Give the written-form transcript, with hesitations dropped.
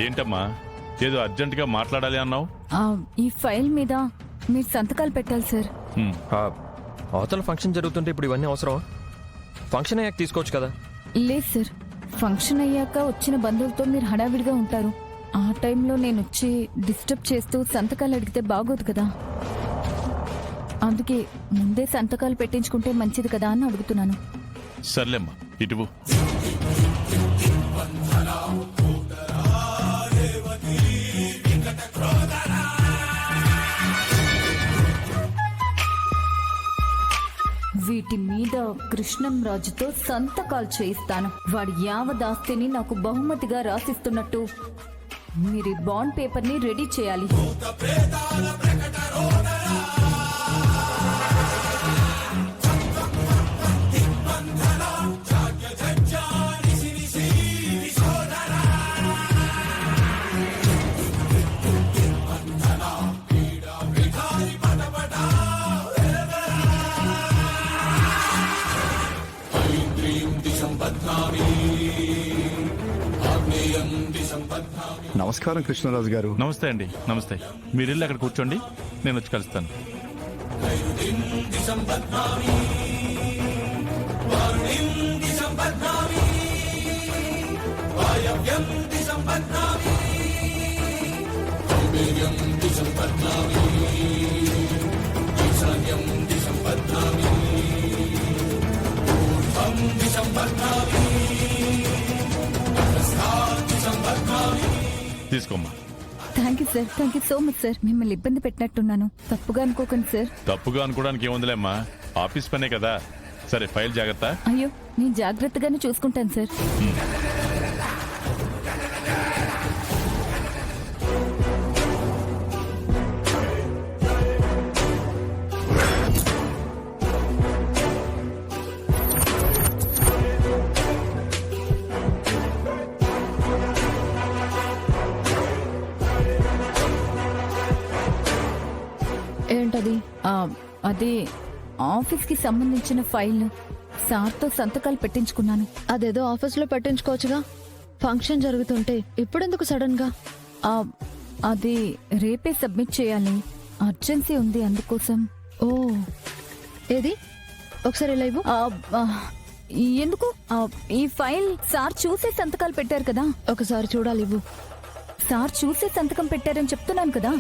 ఏంటమ్మా ఏదో అర్జెంటుగా మాట్లాడాలి అన్నావు? ఈ ఫైల్ మీద మీరు సంతకాలు పెట్టాలి సార్. అవతల ఫంక్షన్ జరుగుతుంటే ఇప్పుడు ఇవన్నీ అవసరమా? ఫంక్షన్ అయ్యాక తీసుకోవచ్చు కదా. లేదు సార్, ఫంక్షన్ అయ్యాక వచ్చిన బంధువులతో మీరు హడావిడిగా ఉంటారు. ఆ టైంలో నేను వచ్చి డిస్టర్బ్ చేస్తూ సంతకాలు అడిగితే బాగోదు కదా. అందుకే ముందే సంతకాలు పెట్టించుకుంటే మంచిది కదా అని అడుగుతున్నాను. సర్లేమ్మా, ఇటువు. వీటి మీద కృష్ణం రాజుతో సంతకాలు చేయిస్తాను. వాడి యావదాస్తిని నాకు బహుమతిగా రాసిస్తున్నట్టు మీరు బాండ్ పేపర్ ని రెడీ చేయాలి. నమస్కారం కృష్ణరాజు గారు. నమస్తే అండి. నమస్తే. మీరు వెళ్ళి అక్కడ కూర్చోండి, నేను వచ్చి కలుస్తాను. తీసుకోమ్మా. Thank you sir, thank you so much sir. మిమ్మల్ని ఇబ్బంది పెట్టినట్టున్నాను, తప్పుగా అనుకోకండి సార్. తప్పుగా అనుకోవడానికి ఏముందిలేమ్మా, ఆఫీస్ పనే కదా. సరే, ఫైల్ జాగ్రత్త. అయ్యో, నేను జాగ్రత్తగానే చూసుకుంటాను సార్. ఏంటది? అదే ఆఫీస్ కి సంబంధించిన ఫైల్ సార్తో సంతకాలు పెట్టించుకున్నాను. అదేదో ఆఫీస్లో పెట్టించుకోవచ్చుగా. ఫంక్షన్ జరుగుతుంటే ఇప్పుడెందుకు సడన్ గా? అది రేపే సబ్మిట్ చేయాలి, అర్జెన్సీ ఉంది అందుకోసం. ఓ, ఏది ఒకసారి లైవ్? ఎందుకు? ఈ ఫైల్ సార్ చూసే సంతకాలు పెట్టారు కదా. ఒకసారి చూడాలి. ఇవ్వు. సార్ చూసే సంతకం పెట్టారని చెప్తున్నాను కదా.